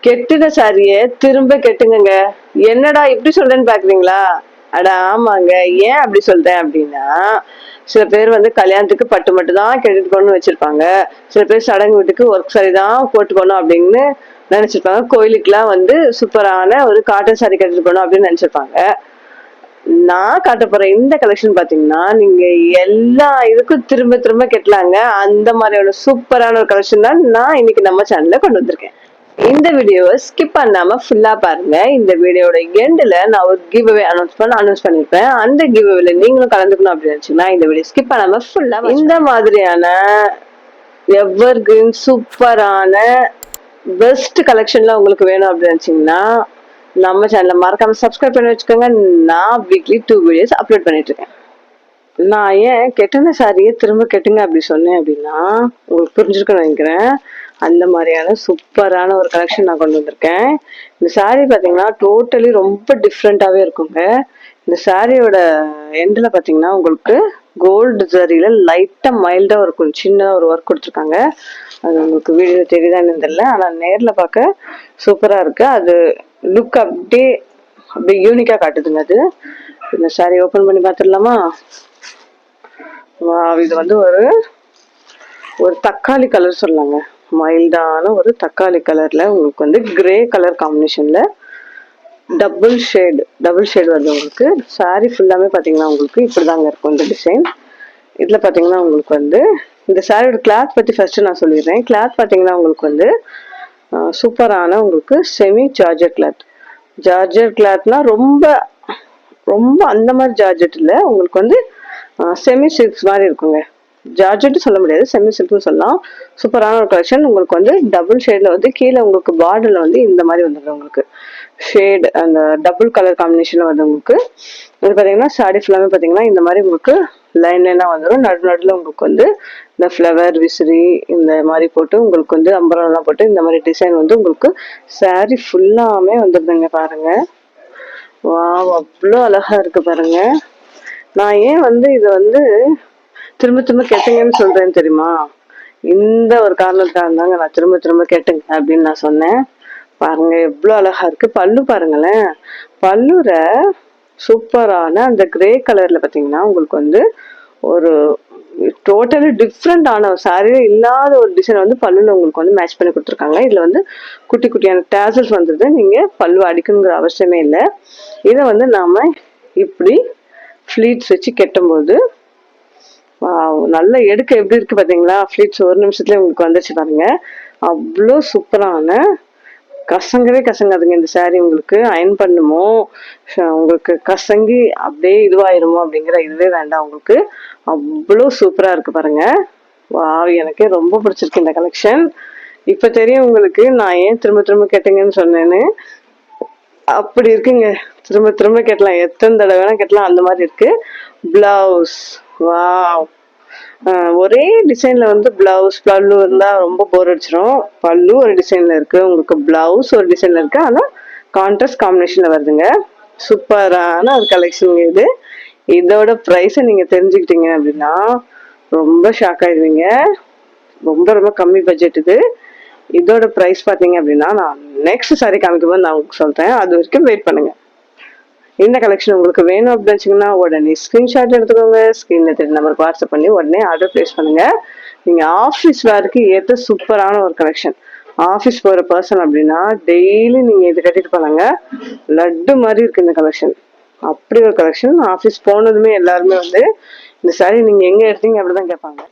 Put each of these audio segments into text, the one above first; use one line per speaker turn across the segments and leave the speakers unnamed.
கெட்டுன சாரிய திரும்ப கெட்டுங்க. என்னடா இப்படி சொல்றேன்னு பாக்குறீங்களா? அட ஆமாங்க. ஏன் அப்படி சொல்றேன் அப்படின்னா, சில பேர் வந்து கல்யாணத்துக்கு பட்டு மட்டும் தான் கெட்டிட்டு போகணும்னு வச்சிருப்பாங்க. சில பேர் சடங்கு வீட்டுக்கு ஒர்க் சாரி தான் போட்டு போகணும் அப்படின்னு நினைச்சிருப்பாங்க. கோயிலுக்குலாம் வந்து சூப்பரான ஒரு காட்டன் சாரி கட்டிட்டு போகணும் அப்படின்னு நினைச்சிருப்பாங்க. நான் காட்ட போற இந்த கலெக்ஷன் பாத்தீங்கன்னா, நீங்க எல்லா இதுக்கும் திரும்ப திரும்ப கட்டலாங்க. அந்த மாதிரியான சூப்பரான ஒரு கலெக்ஷன் தான் நான் இன்னைக்கு நம்ம சேனல்ல கொண்டு வந்திருக்கேன். இந்த வீடியோவை ஸ்கிப் பண்ணாம ஃபுல்லா பாருங்க. இந்த வீடியோட எண்ட்ல நான் ஒரு கிவ் அவே அனௌன்ஸ் பண்ணிருப்பேன். அந்த கிவ் அவேல நீங்களும் கலந்துக்கணும் அப்படின்னு நினைச்சீங்கன்னா இந்த வீடியோ ஸ்கிப் பண்ணாம ஃபுல்லா இந்த மாதிரியான எவர் கிரீன் சூப்பரான பெஸ்ட் கலெக்ஷன்ல உங்களுக்கு வேணும் அப்படின்னு நினைச்சீங்கன்னா நம்ம சேனலை மறக்காம சப்ஸ்கிரைப் பண்ணி வச்சுக்கோங்க. நான் வீக்லி 2 வீடியோஸ் அப்லோட் பண்ணிட்டு இருக்கேன். நான் ஏன் கெட்டின சாரியை திரும்ப கெட்டுங்க அப்படி சொன்னேன் அப்படின்னா உங்களுக்கு புரிஞ்சிருக்குன்னு நினைக்கிறேன். அந்த மாதிரியான சூப்பரான ஒரு கலெக்ஷன் நான் கொண்டு வந்திருக்கேன். இந்த சாரீ பார்த்தீங்கன்னா டோட்டலி ரொம்ப டிஃப்ரெண்ட்டாகவே இருக்குங்க. இந்த சாரியோட எண்டில் பார்த்தீங்கன்னா உங்களுக்கு கோல்டு ஜரியில லைட்டாக மைல்டாக இருக்கும், சின்னதாக ஒரு ஒர்க் கொடுத்துருக்காங்க. அது உங்களுக்கு வீடியோ தெரியுதான்னு தெரியல, ஆனால் நேரில் பார்க்க சூப்பராக இருக்கு. அது லுக் அப்படியே யூனிக்காக காட்டுதுங்க. அது இந்த சாரி ஓப்பன் பண்ணி பார்த்துடலாமா? இது வந்து ஒரு தக்காளி கலர் சொல்லலாங்க. மைல்டான ஒரு தக்காளி கலர்ல உங்களுக்கு வந்து கிரே கலர் காம்பினேஷன்ல டபுள் ஷேட் வருது உங்களுக்கு. சாரி ஃபுல்லாமே பார்த்தீங்கன்னா உங்களுக்கு இப்படிதாங்க இருக்கும் இந்த டிசைன். இதுல பார்த்தீங்கன்னா உங்களுக்கு வந்து இந்த சாரியோட கிளாத் பத்தி ஃபர்ஸ்ட் நான் சொல்லிடுறேன். கிளாத் பார்த்தீங்கன்னா உங்களுக்கு வந்து சூப்பரான உங்களுக்கு செமி ஜார்ஜெட் கிளாத்னா ரொம்ப ரொம்ப அந்த மாதிரி ஜார்ஜெட் இல்லை, உங்களுக்கு வந்து செமி சில்க்ஸ் மாதிரி இருக்குங்க. ஜார்ஜெட் சொல்ல முடியாது, செமி சில்க்னு சொல்லலாம். சூப்பரான ஒரு கலெக்ஷன். உங்களுக்கு வந்து டபுள் ஷேட்ல வந்து கீழே உங்களுக்கு பார்டர்ல வந்து இந்த மாதிரி வந்துடும் உங்களுக்கு ஷேட், அந்த டபுள் கலர் காம்பினேஷன்ல வந்து உங்களுக்கு இது பார்த்தீங்கன்னா சாரி ஃபுல்லாமே பார்த்தீங்கன்னா இந்த மாதிரி உங்களுக்கு லைனா வந்துடும். நடுநடுல உங்களுக்கு வந்து இந்த ஃப்ளவர் விசிறி இந்த மாதிரி போட்டு உங்களுக்கு வந்து அம்பரெல்லாம் போட்டு இந்த மாதிரி டிசைன் வந்து உங்களுக்கு சாரி ஃபுல்லாமே வந்துடுதுங்க. பாருங்க, வா அவ்வளோ அழகா இருக்கு பாருங்க. நான் ஏன் வந்து இதை வந்து திரும்ப திரும்ப கேட்டுங்கன்னு சொல்றேன்னு தெரியுமா? இந்த ஒரு காரணத்துக்காக இருந்தாங்க நான் திரும்ப கேட்டுங்க அப்படின்னு நான் சொன்னேன். பாருங்க எவ்வளவு அழகா இருக்கு. பல்லு பாருங்களேன், பல்லுற சூப்பரான அந்த கிரே கலர்ல பாத்தீங்கன்னா உங்களுக்கு வந்து ஒரு டோட்டலி டிஃப்ரெண்டான சாரியே இல்லாத ஒரு டிசைன் வந்து பல்லுல உங்களுக்கு வந்து மேட்ச் பண்ணி கொடுத்துருக்காங்க. இதுல வந்து குட்டி குட்டியான டேசல்ஸ் வந்துருது. நீங்க பல்லு அடிக்கணுங்கிற அவசியமே இல்லை. இதை வந்து நாம இப்படி ஃபிளீட்ஸ் வச்சு கெட்டும்போது நல்ல எடுக்க எப்படி இருக்கு பாத்தீங்களா? ஃபிளீட்ஸ் ஒரு நிமிஷத்துல உங்களுக்கு வந்துச்சு பாருங்க. அவ்வளோ சூப்பரான கசங்காதுங்க இந்த சாரி. உங்களுக்கு அயன் பண்ணுமோ உங்களுக்கு கசங்கி அப்படியே இதுவாயிருமோ அப்படிங்கிற இதுவே வேண்டாம் உங்களுக்கு. அவ்வளோ சூப்பரா இருக்கு பாருங்க. வா, எனக்கே ரொம்ப பிடிச்சிருக்கு இந்த கலெக்ஷன். இப்ப தெரியும் உங்களுக்கு நான் ஏன் திரும்ப கேட்டீங்கன்னு சொன்னேன்னு. அப்படி இருக்குங்க, திரும்ப கேட்டலாம், எத்தனை தடவை வேணா கேட்டலாம், அந்த மாதிரி இருக்கு. பிளவுஸ், வா, ஒரே டிசைன்ல வந்து பிளவுஸ் பல்லு இருந்தா ரொம்ப போர் அடிச்சிடும். பல்லு ஒரு டிசைன்ல இருக்கு, உங்களுக்கு பிளவுஸ் ஒரு டிசைன்ல இருக்கு, ஆனா கான்ட்ராஸ்ட் காம்பினேஷன்ல வருதுங்க. சூப்பரான ஒரு கலெக்ஷன் இது. இதோட பிரைஸை நீங்க தெரிஞ்சுக்கிட்டீங்க அப்படின்னா ரொம்ப ஷாக் ஆயிடுவீங்க. ரொம்ப கம்மி பட்ஜெட் இது. இதோட பிரைஸ் பாத்தீங்க அப்படின்னா நான் நெக்ஸ்ட் சாரி காமிக்கும்போது நான் உங்களுக்கு சொல்றேன். அது வரைக்கும் வெயிட் பண்ணுங்க. இந்த கலெக்ஷன் உங்களுக்கு வேணும் அப்படின்னு வச்சுங்கன்னா உடனே ஸ்கிரீன்ஷாட் எடுத்துக்கோங்க. ஸ்கிரீன்ல தெரிஞ்ச நம்பருக்கு வாட்ஸ்அப் பண்ணி உடனே ஆர்டர் பிளேஸ் பண்ணுங்க. நீங்க ஆஃபீஸ் வேருக்கு ஏற்ற சூப்பரான ஒரு கலெக்ஷன். ஆஃபீஸ் போகிற பர்சன் அப்படின்னா டெய்லி நீங்கள் இது கட்டிட்டு போனாங்க. லட்டு மாதிரி இருக்கு இந்த கலெக்ஷன். அப்படி ஒரு கலெக்ஷன். ஆஃபீஸ் போனதுமே எல்லாருமே வந்து இந்த சாரி நீங்கள் எங்கே எடுத்தீங்க அப்படிதான் கேட்பாங்க.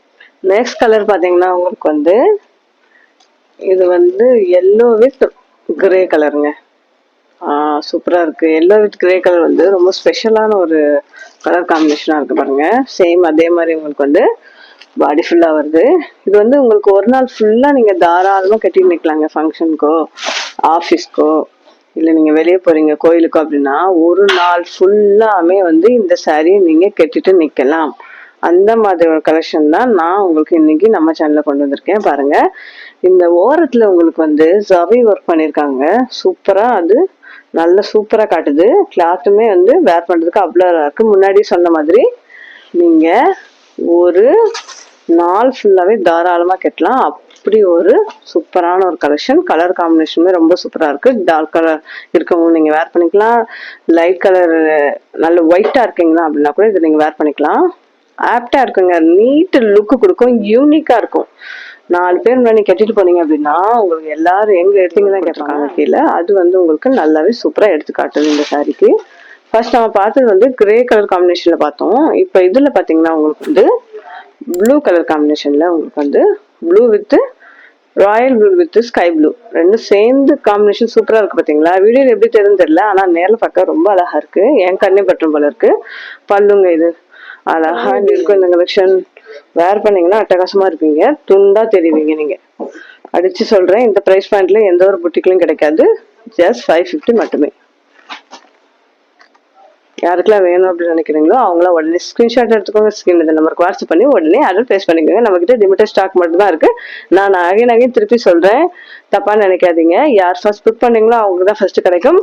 நெக்ஸ்ட் கலர் பார்த்தீங்கன்னா உங்களுக்கு வந்து இது வந்து எல்லோ வித் கிரே கலருங்க. சூப்பராக இருக்குது. எல்லோ வித் கிரே கலர் வந்து ரொம்ப ஸ்பெஷலான ஒரு கலர் காம்பினேஷனாக இருக்குது பாருங்க. சேம் அதே மாதிரி உங்களுக்கு வந்து பாடி ஃபுல்லாக வருது. இது வந்து உங்களுக்கு ஒரு நாள் ஃபுல்லாக நீங்கள் தாராளமாக கட்டி நிற்கலாங்க. ஃபங்க்ஷனுக்கோ ஆஃபீஸ்க்கோ இல்லை நீங்கள் வெளியே போகிறீங்க கோயிலுக்கோ அப்படின்னா ஒரு நாள் ஃபுல்லாமே வந்து இந்த சாரியை நீங்கள் கட்டிட்டு நிற்கலாம். அந்த மாதிரி ஒரு கலெக்ஷன் தான் நான் உங்களுக்கு இன்னைக்கு நம்ம சேனலில் கொண்டு வந்திருக்கேன். பாருங்க, இந்த ஓரத்தில் உங்களுக்கு வந்து ஜவி ஒர்க் பண்ணியிருக்காங்க. சூப்பராக, அது நல்ல சூப்பராக காட்டுது. கிளாத்துமே வந்து வேர் பண்ணுறதுக்கு அவ்வளோ இருக்கு. முன்னாடி சொன்ன மாதிரி நீங்கள் ஒரு நாள் ஃபுல்லாகவே தாராளமாக கட்டலாம். அப்படி ஒரு சூப்பரான ஒரு கலெக்ஷன். கலர் காம்பினேஷனுமே ரொம்ப சூப்பரா இருக்கு. டார்க் கலர் இருக்கவங்க நீங்க வேர் பண்ணிக்கலாம். லைட் கலர் நல்ல ஒயிட்டா இருக்கீங்களா அப்படின்னா கூட இதை நீங்க வேர் பண்ணிக்கலாம். ஆப்டா இருக்குங்க. நீட் லுக் கொடுக்கும், யூனிக்கா இருக்கும். 4 பேர் முன்னாடி கட்டிட்டு போனீங்க அப்படின்னா உங்களுக்கு எல்லாரும் எங்க எடுத்தீங்க தான் கேட்பாங்க கீழே. அது வந்து உங்களுக்கு நல்லாவே சூப்பரா எடுத்து காட்டுது இந்த சாரிக்கு. ஃபர்ஸ்ட் நம்ம பார்த்தது வந்து கிரே கலர் காம்பினேஷன்ல பார்த்தோம். இப்போ இதுல பாத்தீங்கன்னா உங்களுக்கு வந்து ப்ளூ கலர் காம்பினேஷன்ல உங்களுக்கு வந்து blue with Royal blue with sky blue ரெண்டும் சேர்ந்து காம்பினேஷன் சூப்பரா இருக்கு பாத்தீங்களா. வீடியோல எப்படி தெரியும் தெரியல, ஆனா நேர்ல பார்க்க ரொம்ப அழகா இருக்கு. என் கண்ணே பற்றும் போல இருக்கு. பல்லுங்க இது அழகா இருக்கும். இந்த கலெக்ஷன் வேர் பண்ணீங்கன்னா அட்டகாசமா இருப்பீங்க, துண்டா தெரிவிங்க. நீங்க அடிச்சு சொல்றேன், இந்த பிரைஸ் பாயிண்ட்ல எந்த ஒரு புட்டிக்லயும் கிடைக்காது. ஜஸ்ட் 550 மட்டுமே. யாருக்கெல்லாம் வேணும் அப்படின்னு நினைக்கிறீங்களோ அவங்களாம் உடனே ஸ்கிரீன்ஷாட் எடுத்துக்கோங்க. ஸ்கிரீன் இந்த நம்பருக்கு வாட்ஸ்அப் பண்ணி உடனே ஆர்டர் பிளேஸ் பண்ணிக்கோங்க. நம்ம கிட்ட லிமிடெட் ஸ்டாக் மட்டும் தான் இருக்கு. நான் அகைன் திருப்பி சொல்றேன், தப்பா நினைக்காதீங்க. யார் ஃபர்ஸ்ட் புக் பண்ணீங்களோ அவங்களுக்கு தான் ஃபர்ஸ்ட் கிடைக்கும்.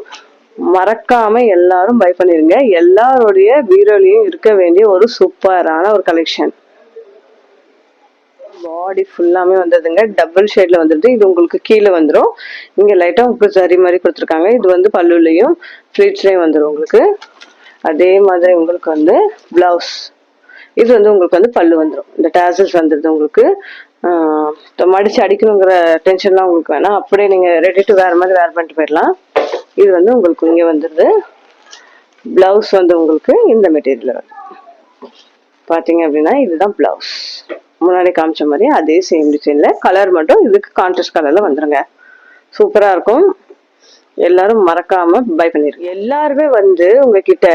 மறக்காம எல்லாரும் பை பண்ணிருங்க. எல்லாருடைய பீரோலையும் இருக்க வேண்டிய ஒரு சூப்பரான ஒரு கலெக்ஷன். பாடி ஃபுல்லாமே வந்ததுங்க, டபுள் ஷேட்ல வந்துருது. இது உங்களுக்கு கீழே வந்துடும். இங்க லைட்டா உங்களுக்கு சரி மாதிரி கொடுத்துருக்காங்க. இது வந்து பல்லுலையும் ஃபிளீட்ஸ்லயும் வந்துடும் உங்களுக்கு. அதே மாதிரி உங்களுக்கு வந்து பிளவுஸ், இது வந்து உங்களுக்கு வந்து பல்லு வந்துடும். இந்த டாசல்ஸ் வந்துடுது உங்களுக்கு. மடிச்சு அடிக்கணுங்கிற டென்ஷன்லாம் உங்களுக்கு வேணாம். அப்படியே நீங்க ரெடி டு வேற மாதிரி வேர் பண்ணிட்டு போயிடலாம். இது வந்து உங்களுக்கு இங்க வந்துடுது. பிளவுஸ் வந்து உங்களுக்கு இந்த மெட்டீரியல் வருது. பாத்தீங்க அப்படின்னா இதுதான் பிளவுஸ். முன்னாடி காமிச்ச மாதிரி அதே சேம் டிசைன்ல கலர் மட்டும் இதுக்கு கான்ட்ராஸ்ட் கலர்ல வந்துருங்க. சூப்பரா இருக்கும். எல்லாரும் மறக்காம பை பண்ணிருங்க. எல்லாருமே வந்து உங்ககிட்ட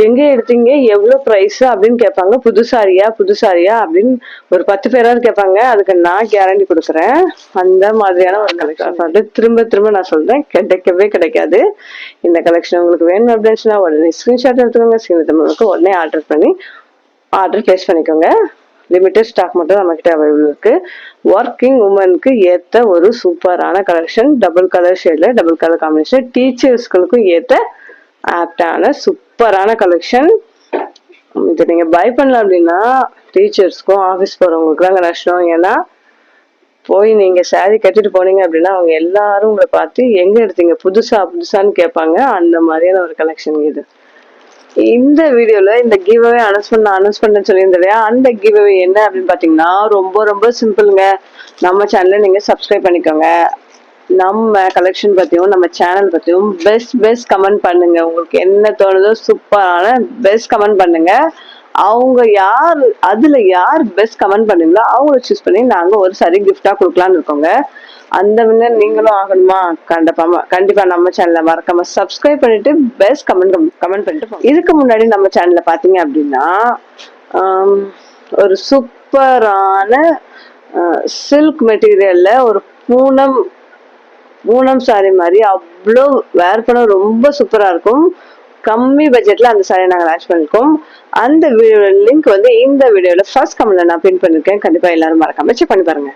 எங்க எடுத்தீங்க, எவ்வளவு பிரைஸ் அப்படின்னு கேட்பாங்க. புதுசாரியா அப்படின்னு ஒரு 10 பேராவது கேட்பாங்க. அதுக்கு நான் கேரண்டி கொடுக்குறேன். அந்த மாதிரியான ஒரு கலெக்ஷன் திரும்ப நான் சொல்றேன், கிடைக்கவே கிடைக்காது. இந்த கலெக்ஷன் உங்களுக்கு வேணும் அப்படின்னா உடனே ஸ்கிரீன்ஷாட் எடுத்துக்கோங்க. ஸ்கிரீனுக்கு உடனே ஆர்டர் பிளேஸ் பண்ணிக்கோங்க. லிமிட்டட் ஸ்டாக் மட்டும் நம்ம கிட்ட அவைலபிள் இருக்கு. ஒர்க்கிங் உமனுக்கு ஏத்த ஒரு சூப்பரான கலெக்ஷன். டபுள் கலர் ஷேட்ல டபுள் கலர் காம்பினேஷன். டீச்சர்ஸ்களுக்கும் ஏத்த ஆப்டான சூப்பரான கலெக்ஷன். இது நீங்க பை பண்ணல அப்படின்னா டீச்சர்ஸ்க்கும் ஆஃபீஸ் போறவங்களுக்குலாம் நஷ்டம். ஏன்னா போய் நீங்க சாரி கட்டிட்டு போனீங்க அப்படின்னா அவங்க எல்லாரும் உங்களை பார்த்து எங்க எடுத்தீங்க, புதுசான்னு கேட்பாங்க. அந்த மாதிரியான ஒரு கலெக்ஷன் இது. இந்த வீடியோல இந்த கிவ் அவே அனௌன்ஸ் பண்ண சொல்லியிருந்தேன் இல்லையா, அந்த கிவ் அவே என்ன அப்படின்னு பாத்தீங்கன்னா ரொம்ப சிம்பிளுங்க. நம்ம சேனலை நீங்க சப்ஸ்கிரைப் பண்ணிக்கோங்க. நம்ம கலெக்ஷன் பத்தியும் நம்ம சேனல் பத்தியும் பெஸ்ட் கமெண்ட் பண்ணுங்க. உங்களுக்கு என்ன தோணுதோ சூப்பரான பெஸ்ட் கமெண்ட் பண்ணுங்க. அதுல யார் பெஸ்ட் கமெண்ட் பண்ணீங்களோ அவங்கள சூஸ் பண்ணி நாங்க ஒரு சரி கிஃப்டா கொடுக்கலான்னு இருக்கோங்க. அந்த வின்னர் நீங்களும் ஆகணுமா? கண்டிப்பா நம்ம சேனலை மறக்காம சப்ஸ்கிரைப் பண்ணிட்டு பெஸ்ட் கமெண்ட் பண்ணிட்டு. இதுக்கு முன்னாடி நம்ம சேனல்ல பாத்தீங்க அப்படின்னா ஒரு சூப்பரான சில்க் மெட்டீரியல்ல ஒரு பூனம் சாரி மாதிரி அவ்வளோ வேர் பண்ண ரொம்ப சூப்பரா இருக்கும். கம்மி பட்ஜெட்ல அந்த சாரி நாங்க லான்ச் பண்ணிருக்கோம். அந்த லிங்க் வந்து இந்த வீடியோல ஃபர்ஸ்ட் கமெண்ட்ல நான் பின் பண்ணிருக்கேன். கண்டிப்பா எல்லாரும் மறக்காம செக் பண்ணி பாருங்க.